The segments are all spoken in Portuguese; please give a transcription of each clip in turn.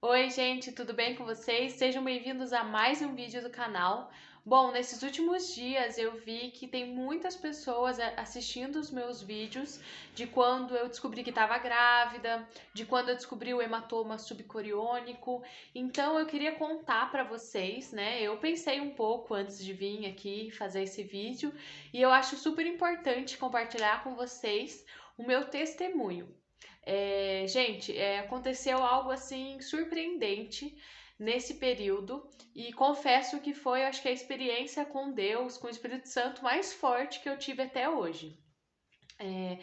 Oi, gente, tudo bem com vocês? Sejam bem-vindos a mais um vídeo do canal. Bom, nesses últimos dias eu vi que tem muitas pessoas assistindo os meus vídeos de quando eu descobri que estava grávida, de quando eu descobri o hematoma subcoriônico. Então eu queria contar para vocês, né? Eu pensei um pouco antes de vir aqui fazer esse vídeo e eu acho super importante compartilhar com vocês o meu testemunho. Gente, aconteceu algo assim surpreendente nesse período e confesso que foi, acho que a experiência com Deus, com o Espírito Santo mais forte que eu tive até hoje. É,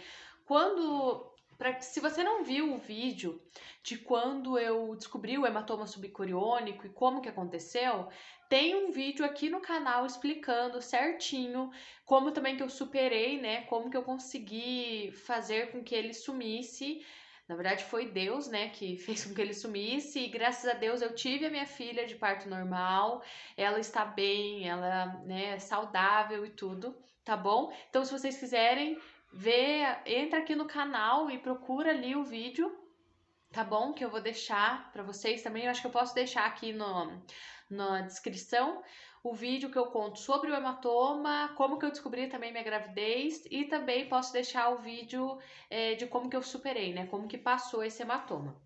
se você não viu o vídeo de quando eu descobri o hematoma subcoriônico e como que aconteceu, tem um vídeo aqui no canal explicando certinho como também que eu superei, né? Como que eu consegui fazer com que ele sumisse. Na verdade, foi Deus, né, que fez com que ele sumisse, e graças a Deus eu tive a minha filha de parto normal. Ela está bem, ela, né, é saudável e tudo, tá bom? Então, se vocês quiserem entra aqui no canal e procura ali o vídeo, tá bom? Que eu vou deixar para vocês também. Eu acho que eu posso deixar aqui na descrição o vídeo que eu conto sobre o hematoma, como que eu descobri também minha gravidez e também posso deixar o vídeo de como que eu superei, né? Como que passou esse hematoma.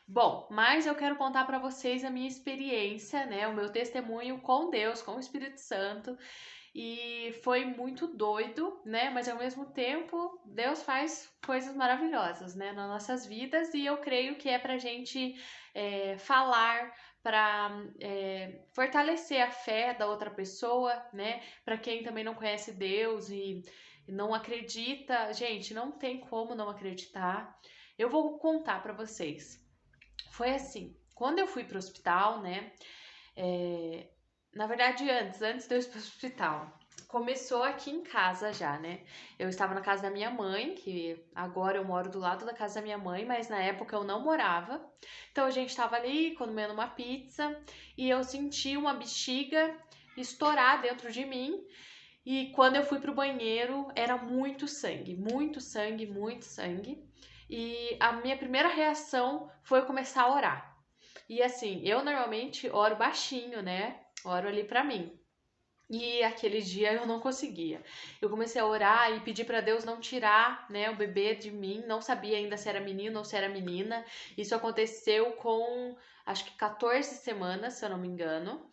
Bom, mas eu quero contar para vocês a minha experiência, né? O meu testemunho com Deus, com o Espírito Santo, e foi muito doido, né? Mas ao mesmo tempo, Deus faz coisas maravilhosas, né, nas nossas vidas, e eu creio que é pra gente falar, para fortalecer a fé da outra pessoa, né? Para quem também não conhece Deus e não acredita, gente, não tem como não acreditar. Eu vou contar para vocês. Foi assim, quando eu fui pro hospital, né? É, Na verdade, antes de eu ir pro hospital, começou aqui em casa já, né? Eu estava na casa da minha mãe, que agora eu moro do lado da casa da minha mãe, mas na época eu não morava. Então a gente estava ali comendo uma pizza e eu senti uma bexiga estourar dentro de mim. E quando eu fui pro banheiro, era muito sangue, muito sangue, muito sangue. E a minha primeira reação foi começar a orar. E assim, eu normalmente oro baixinho, né? Oro ali pra mim. E aquele dia eu não conseguia. Eu comecei a orar e pedir pra Deus não tirar, né, o bebê de mim. Não sabia ainda se era menino ou se era menina. Isso aconteceu com acho que 14 semanas, se eu não me engano.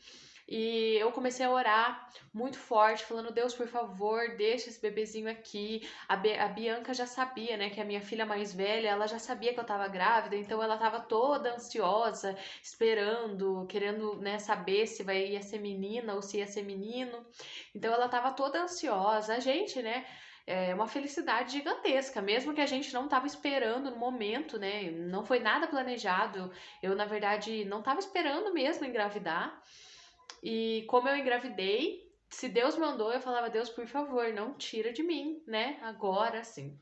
E eu comecei a orar muito forte, falando: Deus, por favor, deixa esse bebezinho aqui. A Bianca já sabia, né, que a minha filha mais velha, ela já sabia que eu tava grávida, então ela tava toda ansiosa, esperando, querendo, né, saber se ia ser menina ou se ia ser menino. Então ela tava toda ansiosa. A gente, né, é uma felicidade gigantesca, mesmo que a gente não tava esperando no momento, né? Não foi nada planejado. Eu, na verdade, não tava esperando mesmo engravidar. E como eu engravidei, se Deus mandou, eu falava: Deus, por favor, não tira de mim, né? Agora sim.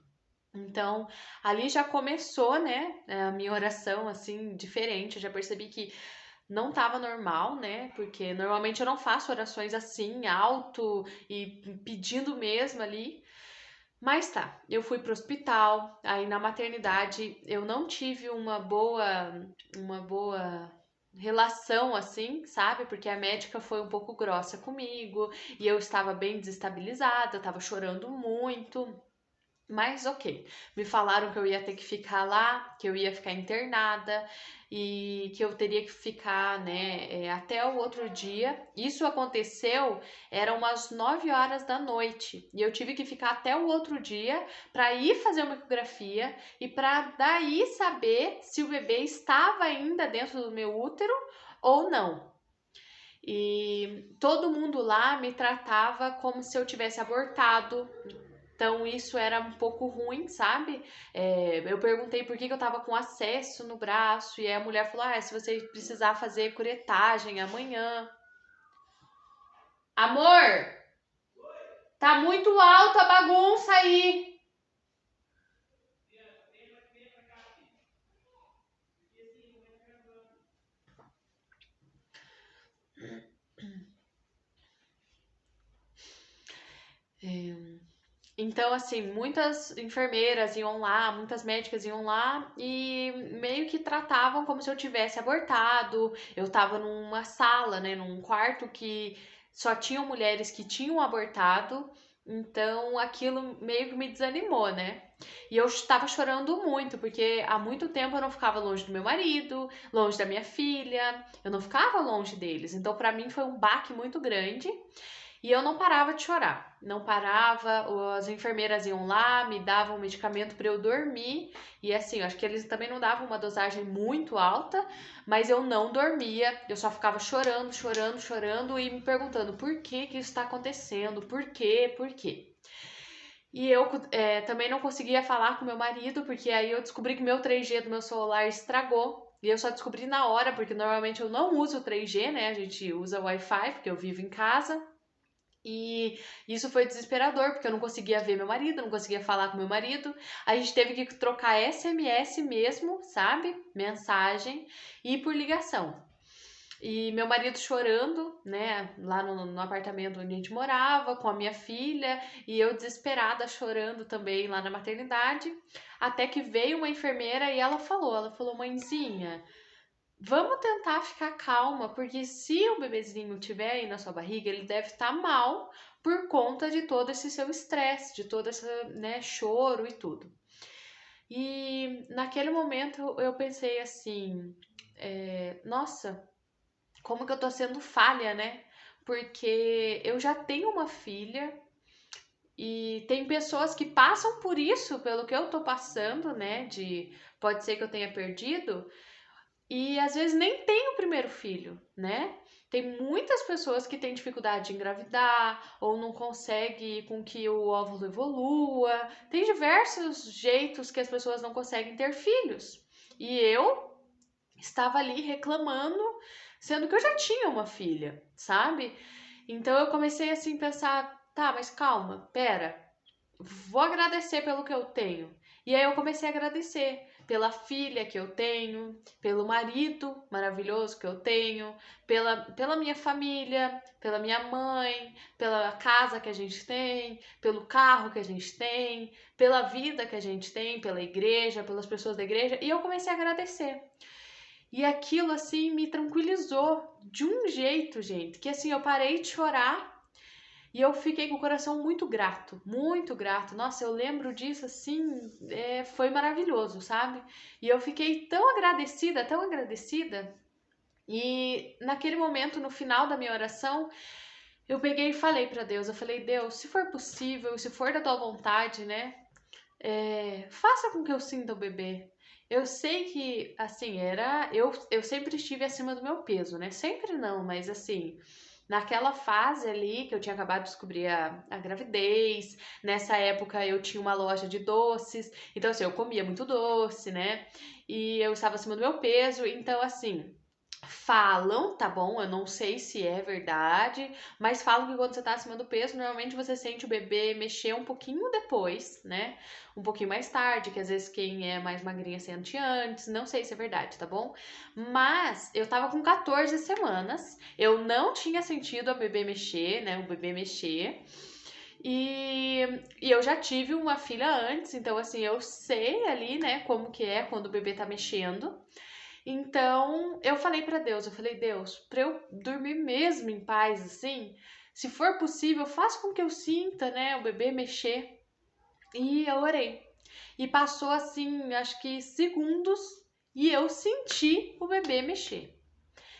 Então, ali já começou, né, a minha oração assim diferente. Eu já percebi que não estava normal, né? Porque normalmente eu não faço orações assim, alto e pedindo mesmo ali. Mas tá, eu fui pro hospital, aí na maternidade eu não tive uma boa relação assim, sabe? Porque a médica foi um pouco grossa comigo e eu estava bem desestabilizada, eu estava chorando muito. Mas ok, me falaram que eu ia ter que ficar lá, que eu ia ficar internada e que eu teria que ficar, né, até o outro dia. Isso aconteceu, eram umas 9 horas da noite e eu tive que ficar até o outro dia para ir fazer uma ecografia e para daí saber se o bebê estava ainda dentro do meu útero ou não. E todo mundo lá me tratava como se eu tivesse abortado, então isso era um pouco ruim, sabe? Eu perguntei por que eu tava com acesso no braço, e aí a mulher falou: Ah, se você precisar fazer curetagem amanhã. Amor, tá muito alta a bagunça aí. Então, assim, muitas enfermeiras iam lá, muitas médicas iam lá e meio que tratavam como se eu tivesse abortado. Eu tava numa sala, né, num quarto que só tinham mulheres que tinham abortado. Então, aquilo meio que me desanimou, né? E eu estava chorando muito, porque há muito tempo eu não ficava longe do meu marido, longe da minha filha, eu não ficava longe deles. Então, para mim foi um baque muito grande. E eu não parava de chorar, não parava. As enfermeiras iam lá, me davam medicamento para eu dormir. E assim, eu acho que eles também não davam uma dosagem muito alta, mas eu não dormia. Eu só ficava chorando, chorando, chorando e me perguntando por que que isso está acontecendo, por quê, por quê. E eu também não conseguia falar com meu marido, porque aí eu descobri que meu 3G do meu celular estragou. E eu só descobri na hora, porque normalmente eu não uso 3G, né? A gente usa Wi-Fi, porque eu vivo em casa. E isso foi desesperador, porque eu não conseguia ver meu marido, não conseguia falar com meu marido. A gente teve que trocar SMS mesmo, sabe? Mensagem e por ligação. E meu marido chorando, né, lá no apartamento onde a gente morava, com a minha filha, e eu desesperada chorando também lá na maternidade. Até que veio uma enfermeira e ela falou, mãezinha, vamos tentar ficar calma, porque se o bebezinho tiver aí na sua barriga, ele deve estar mal por conta de todo esse seu estresse, de todo esse, né, choro e tudo. E naquele momento eu pensei assim, nossa, como que eu tô sendo falha, né? Porque eu já tenho uma filha e tem pessoas que passam por isso, pelo que eu tô passando, né? Pode ser que eu tenha perdido, e às vezes nem tem o primeiro filho, né? Tem muitas pessoas que têm dificuldade de engravidar ou não consegue com que o óvulo evolua. Tem diversos jeitos que as pessoas não conseguem ter filhos. E eu estava ali reclamando, sendo que eu já tinha uma filha, sabe? Então eu comecei assim a pensar, tá, mas calma, pera, vou agradecer pelo que eu tenho. E aí eu comecei a agradecer pela filha que eu tenho, pelo marido maravilhoso que eu tenho, pela minha família, pela minha mãe, pela casa que a gente tem, pelo carro que a gente tem, pela vida que a gente tem, pela igreja, pelas pessoas da igreja. E eu comecei a agradecer. E aquilo assim me tranquilizou de um jeito, gente, que assim eu parei de chorar e eu fiquei com o coração muito grato, muito grato. Nossa, eu lembro disso assim, foi maravilhoso, sabe? E eu fiquei tão agradecida, tão agradecida. E naquele momento, no final da minha oração, eu peguei e falei para Deus, eu falei, Deus, se for possível, se for da tua vontade, né? Faça com que eu sinta o bebê. Eu sei que, assim, eu sempre estive acima do meu peso, né? Sempre não, mas assim, naquela fase ali que eu tinha acabado de descobrir a gravidez, nessa época eu tinha uma loja de doces, então assim, eu comia muito doce, né? E eu estava acima do meu peso, então assim. Falam, tá bom? Eu não sei se é verdade, mas falam que quando você tá acima do peso, normalmente você sente o bebê mexer um pouquinho depois, né? Um pouquinho mais tarde, que às vezes quem é mais magrinha sente antes, não sei se é verdade, tá bom? Mas eu tava com 14 semanas, eu não tinha sentido a bebê mexer, né? O bebê mexer. E, e eu já tive uma filha antes, então assim, eu sei ali, né, como que é quando o bebê tá mexendo. Então, eu falei pra Deus, eu falei, Deus, pra eu dormir mesmo em paz assim, se for possível, faça com que eu sinta, né, o bebê mexer. E eu orei. E passou assim, acho que segundos, e eu senti o bebê mexer.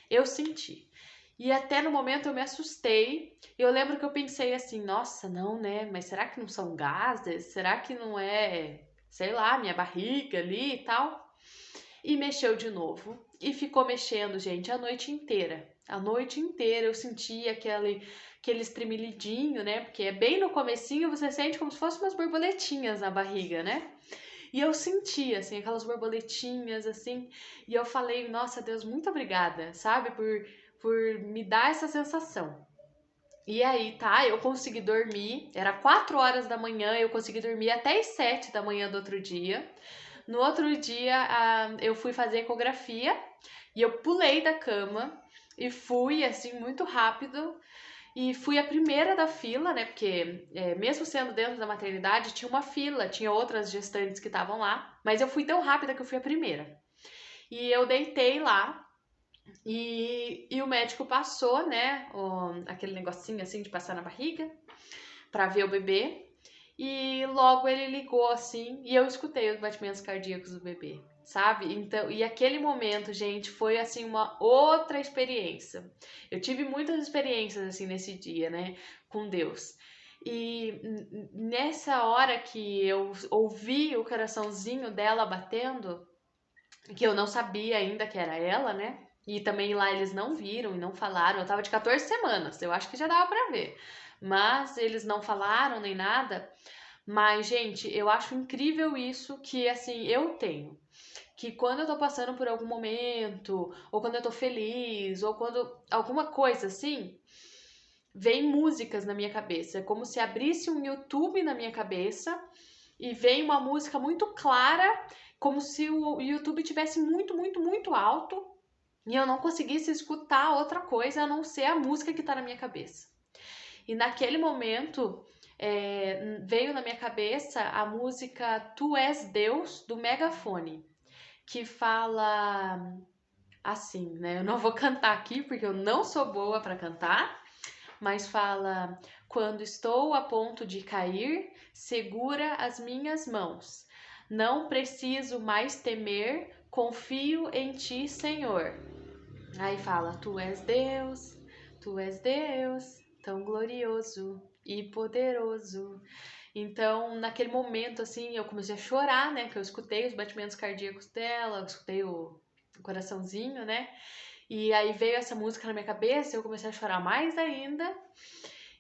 Eu senti. E até no momento eu me assustei. Eu lembro que eu pensei assim, nossa, não, né? Mas será que não são gases? Será que não é, sei lá, minha barriga ali e tal? E mexeu de novo. E ficou mexendo, gente, a noite inteira. A noite inteira eu sentia aquele estremilidinho, né? Porque é bem no comecinho, você sente como se fossem umas borboletinhas na barriga, né? E eu sentia, assim, aquelas borboletinhas, assim. E eu falei, nossa, Deus, muito obrigada, sabe? Por me dar essa sensação. E aí, tá, eu consegui dormir. Era 4 horas da manhã, eu consegui dormir até as 7 da manhã do outro dia. No outro dia, eu fui fazer ecografia e eu pulei da cama e fui, assim, muito rápido. e fui a primeira da fila, né? Porque mesmo sendo dentro da maternidade, tinha uma fila, tinha outras gestantes que estavam lá, mas eu fui tão rápida que eu fui a primeira. E eu deitei lá e o médico passou, né? Aquele negocinho assim de passar na barriga pra ver o bebê. E logo ele ligou assim e eu escutei os batimentos cardíacos do bebê, sabe? Então, e aquele momento, gente, foi assim uma outra experiência. Eu tive muitas experiências assim nesse dia, né, com Deus. E nessa hora que eu ouvi o coraçãozinho dela batendo, que eu não sabia ainda que era ela, né? E também lá eles não viram e não falaram. Eu tava de 14 semanas, eu acho que já dava pra ver. Mas eles não falaram nem nada. Mas, gente, eu acho incrível isso que, assim, eu tenho. Que quando eu tô passando por algum momento, ou quando eu tô feliz, ou quando alguma coisa assim, vem músicas na minha cabeça. É como se abrisse um YouTube na minha cabeça e vem uma música muito clara, como se o YouTube tivesse muito, muito, muito alto e eu não conseguisse escutar outra coisa a não ser a música que tá na minha cabeça. E naquele momento veio na minha cabeça a música Tu És Deus, do Megafone, que fala assim, né? Eu não vou cantar aqui porque eu não sou boa para cantar, mas fala: Quando estou a ponto de cair, segura as minhas mãos. Não preciso mais temer, confio em ti, Senhor. Aí fala: Tu és Deus, tão glorioso e poderoso. Então, naquele momento, assim, eu comecei a chorar, né? Que eu escutei os batimentos cardíacos dela, eu escutei o coraçãozinho, né? E aí veio essa música na minha cabeça, eu comecei a chorar mais ainda.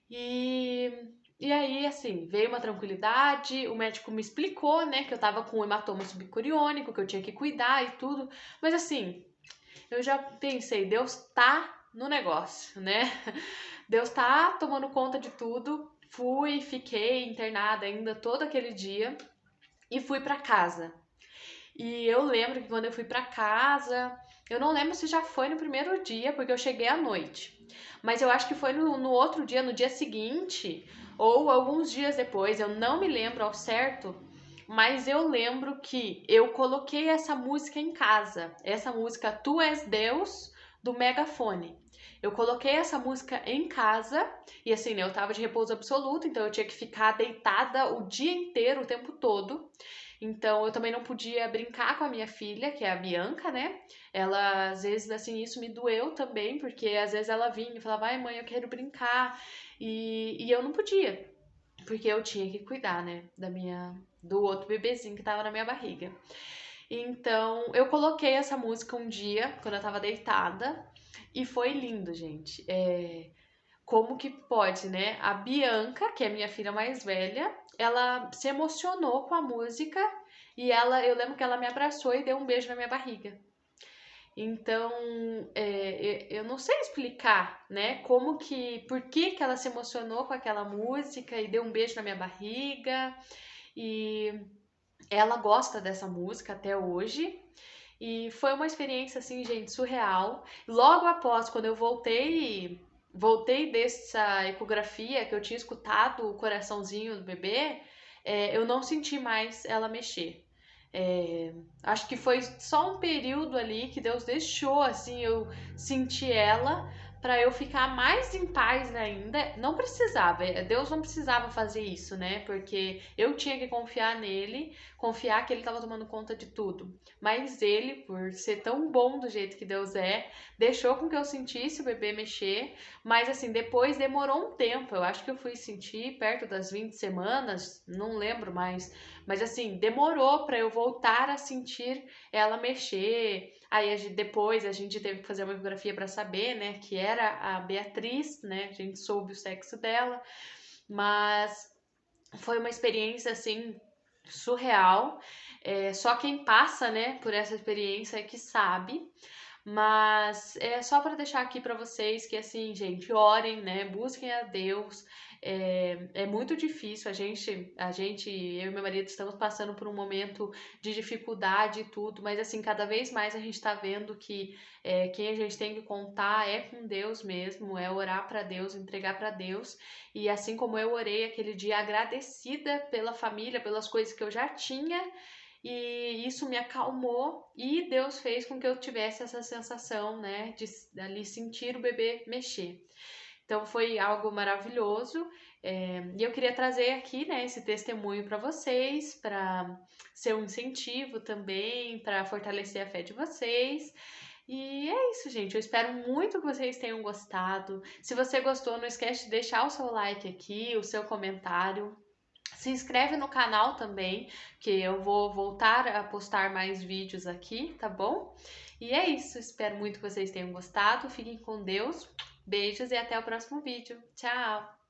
E aí, assim, veio uma tranquilidade, o médico me explicou, né, que eu tava com hematoma subcoriônico, que eu tinha que cuidar e tudo. Mas assim, eu já pensei, Deus tá no negócio, né? Deus tá tomando conta de tudo. Fui, fiquei internada ainda todo aquele dia e fui pra casa. E eu lembro que quando eu fui pra casa, eu não lembro se já foi no primeiro dia, porque eu cheguei à noite. Mas eu acho que foi no outro dia, no dia seguinte, ou alguns dias depois, eu não me lembro ao certo, mas eu lembro que eu coloquei essa música em casa, essa música Tu És Deus, do Megafone. Eu coloquei essa música em casa e assim, né, eu tava de repouso absoluto, então eu tinha que ficar deitada o dia inteiro, o tempo todo. Então eu também não podia brincar com a minha filha, que é a Bianca, né? Ela, às vezes, assim, isso me doeu também, porque às vezes ela vinha e falava, ai mãe, eu quero brincar. E eu não podia, porque eu tinha que cuidar, né, do outro bebezinho que tava na minha barriga. Então, eu coloquei essa música um dia, quando eu tava deitada, e foi lindo, gente. Como que pode, né? A Bianca, que é minha filha mais velha, ela se emocionou com a música e eu lembro que ela me abraçou e deu um beijo na minha barriga. Então, eu não sei explicar, né? Por que que ela se emocionou com aquela música e deu um beijo na minha barriga. E ela gosta dessa música até hoje. E foi uma experiência, assim, gente, surreal. Logo após, quando eu voltei dessa ecografia que eu tinha escutado o coraçãozinho do bebê, eu não senti mais ela mexer. Acho que foi só um período ali que Deus deixou, assim, eu sentir ela para eu ficar mais em paz ainda. Não precisava, Deus não precisava fazer isso, né? Porque eu tinha que confiar nele, confiar que ele estava tomando conta de tudo. Mas ele, por ser tão bom do jeito que Deus é, deixou com que eu sentisse o bebê mexer. Mas assim, depois demorou um tempo. Eu acho que eu fui sentir perto das 20 semanas, não lembro mais. Mas assim, demorou para eu voltar a sentir ela mexer. Aí depois a gente teve que fazer uma ecografia para saber, né, que era a Beatriz, né? A gente soube o sexo dela, mas foi uma experiência assim surreal. Só quem passa, né, por essa experiência é que sabe. Mas é só para deixar aqui para vocês que assim, gente, orem, né, busquem a Deus. É muito difícil. Eu e meu marido estamos passando por um momento de dificuldade e tudo, mas assim, cada vez mais a gente está vendo que quem a gente tem que contar é com Deus mesmo, é orar para Deus, entregar para Deus. E assim como eu orei aquele dia agradecida pela família, pelas coisas que eu já tinha, e isso me acalmou e Deus fez com que eu tivesse essa sensação, né, de ali sentir o bebê mexer. Então foi algo maravilhoso, e eu queria trazer aqui, né, esse testemunho para vocês, para ser um incentivo também, para fortalecer a fé de vocês. E é isso, gente. Eu espero muito que vocês tenham gostado. Se você gostou, não esquece de deixar o seu like aqui, o seu comentário. Se inscreve no canal também, que eu vou voltar a postar mais vídeos aqui, tá bom? E é isso, espero muito que vocês tenham gostado. Fiquem com Deus, beijos e até o próximo vídeo. Tchau!